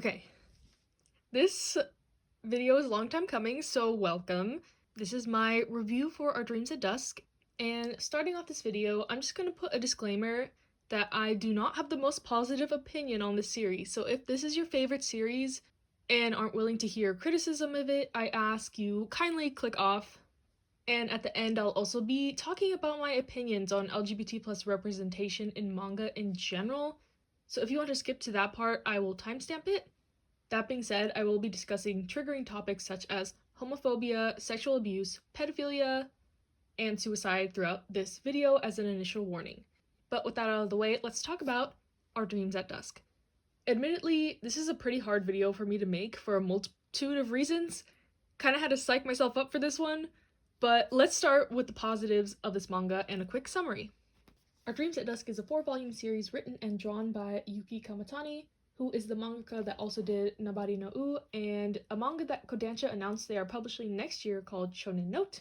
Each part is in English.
Okay, this video is a long time coming, so welcome. This is my review for Our Dreams at Dusk, and starting off this video, I'm just going to put a disclaimer that I do not have the most positive opinion on this series, so if this is your favorite series and aren't willing to hear criticism of it, I ask you kindly click off. And at the end, I'll also be talking about my opinions on LGBT plus representation in manga in general, so if you want to skip to that part, I will timestamp it. That being said, I will be discussing triggering topics such as homophobia, sexual abuse, pedophilia, and suicide throughout this video as an initial warning. But with that out of the way, let's talk about Our Dreams at Dusk. Admittedly, this is a pretty hard video for me to make for a multitude of reasons. Kinda had to psych myself up for this one, but let's start with the positives of this manga and a quick summary. Our Dreams at Dusk is a 4-volume series written and drawn by Yuki Kamatani, who is the mangaka that also did Nabari no U, and a manga that Kodansha announced they are publishing next year called Shonen Note.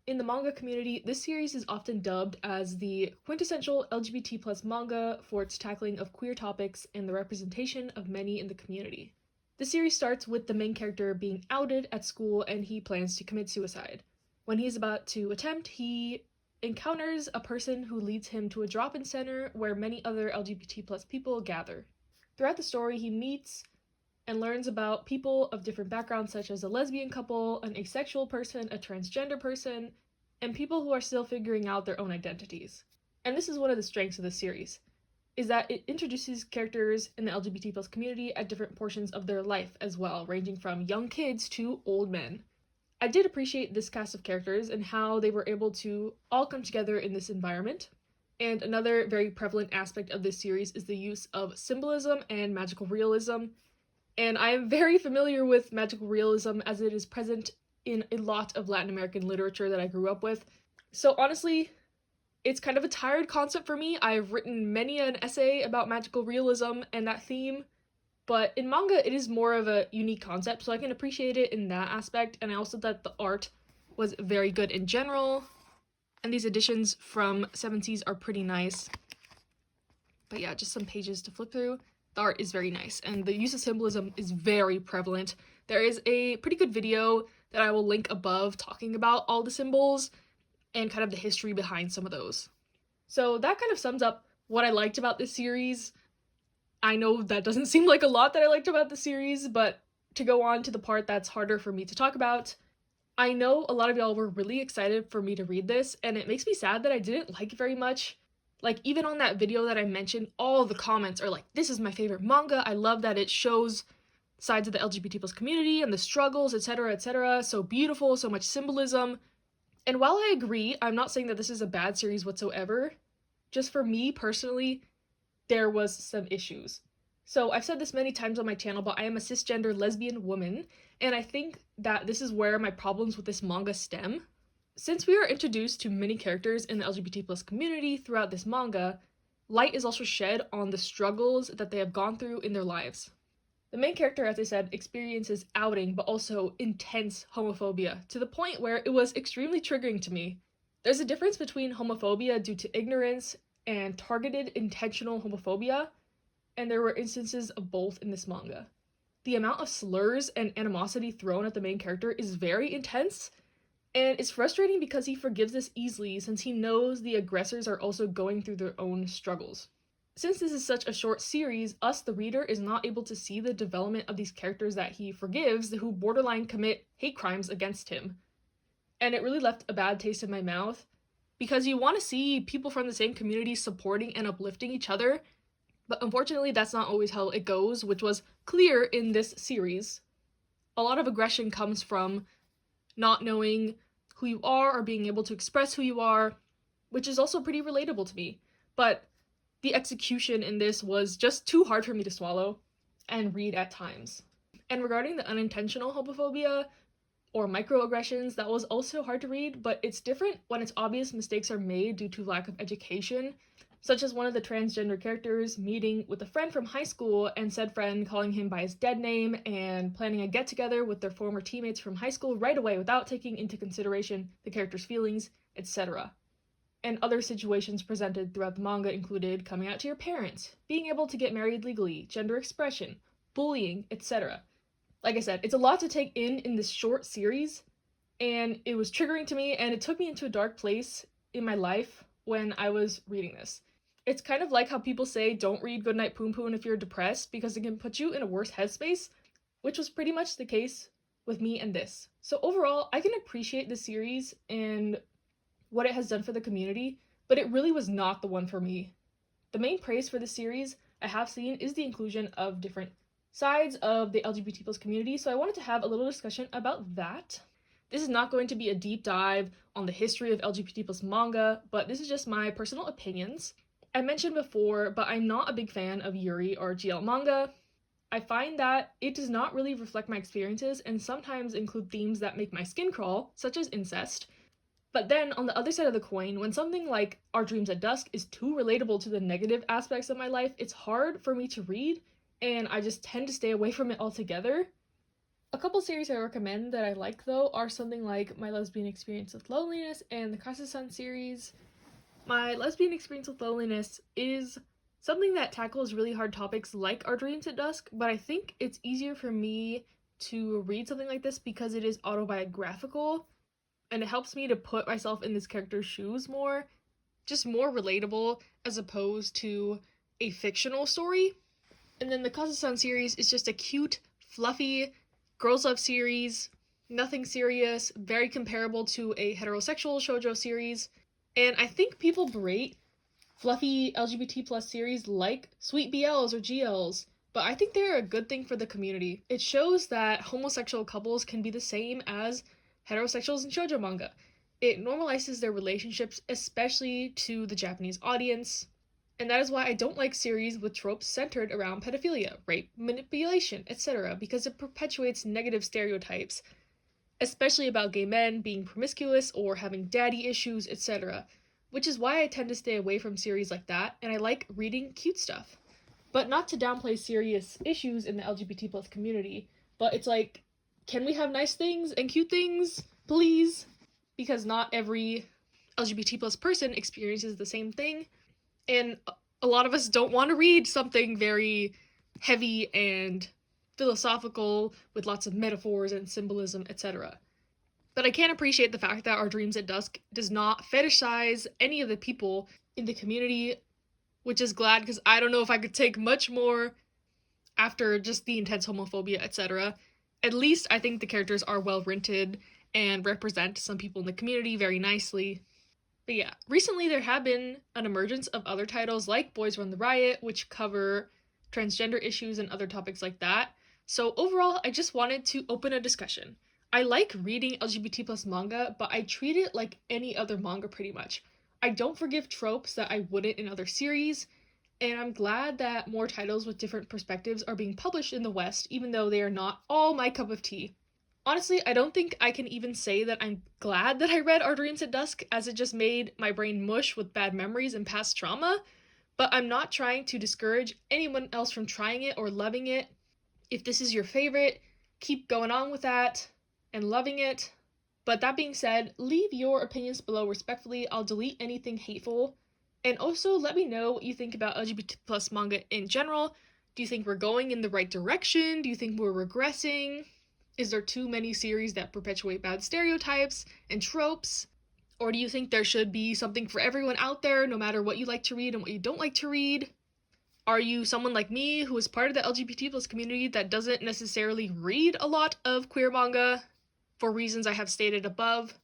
In the manga community, this series is often dubbed as the quintessential LGBT plus manga for its tackling of queer topics and the representation of many in the community. The series starts with the main character being outed at school and he plans to commit suicide. When he's about to attempt, he encounters a person who leads him to a drop-in center where many other LGBT plus people gather. Throughout the story, he meets and learns about people of different backgrounds, such as a lesbian couple, an asexual person, a transgender person, and people who are still figuring out their own identities. And this is one of the strengths of the series, is that it introduces characters in the LGBT plus community at different portions of their life as well, ranging from young kids to old men. I did appreciate this cast of characters and how they were able to all come together in this environment. And another very prevalent aspect of this series is the use of symbolism and magical realism. And I am very familiar with magical realism as it is present in a lot of Latin American literature that I grew up with. So honestly, it's kind of a tired concept for me. I've written many an essay about magical realism and that theme, but in manga it is more of a unique concept, so I can appreciate it in that aspect. And I also thought the art was very good in general. And these editions from 7 Seas are pretty nice. But yeah, just some pages to flip through. The art is very nice, and the use of symbolism is very prevalent. There is a pretty good video that I will link above talking about all the symbols and kind of the history behind some of those. So that kind of sums up what I liked about this series. I know that doesn't seem like a lot that I liked about the series, but to go on to the part that's harder for me to talk about, I know a lot of y'all were really excited for me to read this, and it makes me sad that I didn't like it very much. Like, even on that video that I mentioned, all the comments are like, this is my favorite manga, I love that it shows sides of the LGBT plus community and the struggles, etc., so beautiful, so much symbolism. And while I agree, I'm not saying that this is a bad series whatsoever, just for me personally, there was some issues. So I've said this many times on my channel, but I am a cisgender lesbian woman, and I think that this is where my problems with this manga stem. Since we are introduced to many characters in the LGBT plus community throughout this manga, light is also shed on the struggles that they have gone through in their lives. The main character, as I said, experiences outing, but also intense homophobia, to the point where it was extremely triggering to me. There's a difference between homophobia due to ignorance and targeted intentional homophobia, and there were instances of both in this manga. The amount of slurs and animosity thrown at the main character is very intense, and it's frustrating because he forgives this easily since he knows the aggressors are also going through their own struggles. Since this is such a short series, us, the reader, is not able to see the development of these characters that he forgives who borderline commit hate crimes against him. And it really left a bad taste in my mouth, because you want to see people from the same community supporting and uplifting each other, but unfortunately that's not always how it goes, which was clear in this series. A lot of aggression comes from not knowing who you are or being able to express who you are, which is also pretty relatable to me. But the execution in this was just too hard for me to swallow and read at times. And regarding the unintentional homophobia or microaggressions, that was also hard to read, but it's different when it's obvious mistakes are made due to lack of education, such as one of the transgender characters meeting with a friend from high school and said friend calling him by his dead name and planning a get-together with their former teammates from high school right away without taking into consideration the character's feelings, etc. And other situations presented throughout the manga included coming out to your parents, being able to get married legally, gender expression, bullying, etc. Like I said, it's a lot to take in this short series, and it was triggering to me, and it took me into a dark place in my life when I was reading this. It's kind of like how people say don't read Goodnight Poon Poon if you're depressed because it can put you in a worse headspace, which was pretty much the case with me and this. So overall, I can appreciate the series and what it has done for the community, but it really was not the one for me. The main praise for the series I have seen is the inclusion of different sides of the LGBT plus community, so I wanted to have a little discussion about that. This is not going to be a deep dive on the history of LGBT plus manga, but this is just my personal opinions. I mentioned before, but I'm not a big fan of Yuri or GL manga. I find that it does not really reflect my experiences and sometimes include themes that make my skin crawl, such as incest. But then, on the other side of the coin, when something like Our Dreams at Dusk is too relatable to the negative aspects of my life, it's hard for me to read, and I just tend to stay away from it altogether. A couple series I recommend that I like, though, are something like My Lesbian Experience with Loneliness and the Kasa-san series. My Lesbian Experience with Loneliness is something that tackles really hard topics like Our Dreams at Dusk, but I think it's easier for me to read something like this because it is autobiographical, and it helps me to put myself in this character's shoes more, just more relatable as opposed to a fictional story. And then the Kasa-san series is just a cute, fluffy, girls love series, nothing serious, very comparable to a heterosexual shoujo series. And I think people berate fluffy LGBT plus series like Sweet BLs or GLs, but I think they're a good thing for the community. It shows that homosexual couples can be the same as heterosexuals in shoujo manga. It normalizes their relationships, especially to the Japanese audience, and that is why I don't like series with tropes centered around pedophilia, rape, manipulation, etc., because it perpetuates negative stereotypes, especially about gay men being promiscuous or having daddy issues, etc., which is why I tend to stay away from series like that, and I like reading cute stuff. But not to downplay serious issues in the LGBT plus community, but it's like, can we have nice things and cute things, please? Because not every LGBT plus person experiences the same thing, and a lot of us don't want to read something very heavy and philosophical with lots of metaphors and symbolism, etc. But I can appreciate the fact that Our Dreams at Dusk does not fetishize any of the people in the community, which is glad because I don't know if I could take much more after just the intense homophobia, etc. At least I think the characters are well written and represent some people in the community very nicely. But yeah, recently there have been an emergence of other titles like Boys Run the Riot, which cover transgender issues and other topics like that. So overall, I just wanted to open a discussion. I like reading LGBT plus manga, but I treat it like any other manga pretty much. I don't forgive tropes that I wouldn't in other series, and I'm glad that more titles with different perspectives are being published in the West, even though they are not all my cup of tea. Honestly, I don't think I can even say that I'm glad that I read Our Dreams at Dusk, as it just made my brain mush with bad memories and past trauma, but I'm not trying to discourage anyone else from trying it or loving it. If this is your favorite, keep going on with that and loving it. But that being said, leave your opinions below respectfully. I'll delete anything hateful. And also let me know what you think about LGBT plus manga in general. Do you think we're going in the right direction? Do you think we're regressing? Is there too many series that perpetuate bad stereotypes and tropes? Or do you think there should be something for everyone out there, no matter what you like to read and what you don't like to read? Are you someone like me who is part of the LGBT plus community that doesn't necessarily read a lot of queer manga for reasons I have stated above?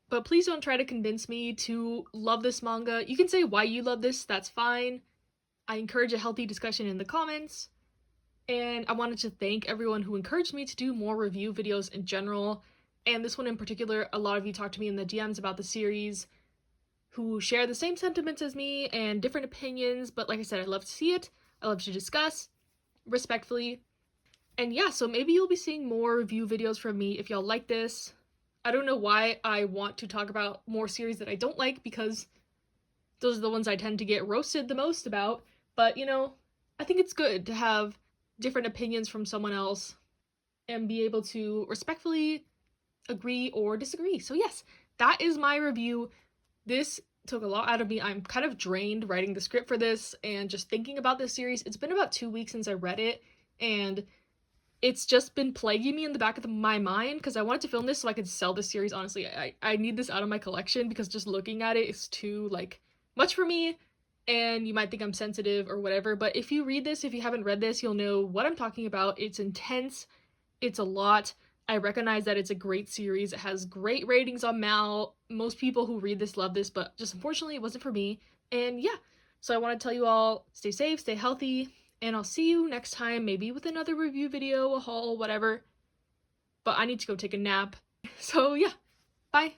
But please don't try to convince me to love this manga. You can say why you love this, that's fine. I encourage a healthy discussion in the comments. And I wanted to thank everyone who encouraged me to do more review videos in general. And this one in particular, a lot of you talked to me in the DMs about the series who share the same sentiments as me and different opinions. But like I said, I love to see it. I love to discuss respectfully. And yeah, so maybe you'll be seeing more review videos from me if y'all like this. I don't know why I want to talk about more series that I don't like, because those are the ones I tend to get roasted the most about. But, you know, I think it's good to have different opinions from someone else and be able to respectfully agree or disagree. So yes, that is my review. This took a lot out of me. I'm kind of drained writing the script for this and just thinking about this series. It's been about 2 weeks since I read it, and it's just been plaguing me in the back of my mind because I wanted to film this so I could sell this series. Honestly, I need this out of my collection because just looking at it is too, like, much for me, and you might think I'm sensitive or whatever, but if you read this, if you haven't read this, you'll know what I'm talking about. It's intense, it's a lot. I recognize that it's a great series. It has great ratings on Mal. Most people who read this love this, but just unfortunately it wasn't for me. And yeah, so I want to tell you all, stay safe, stay healthy, and I'll see you next time, maybe with another review video, a haul, whatever. But I need to go take a nap. So yeah, bye.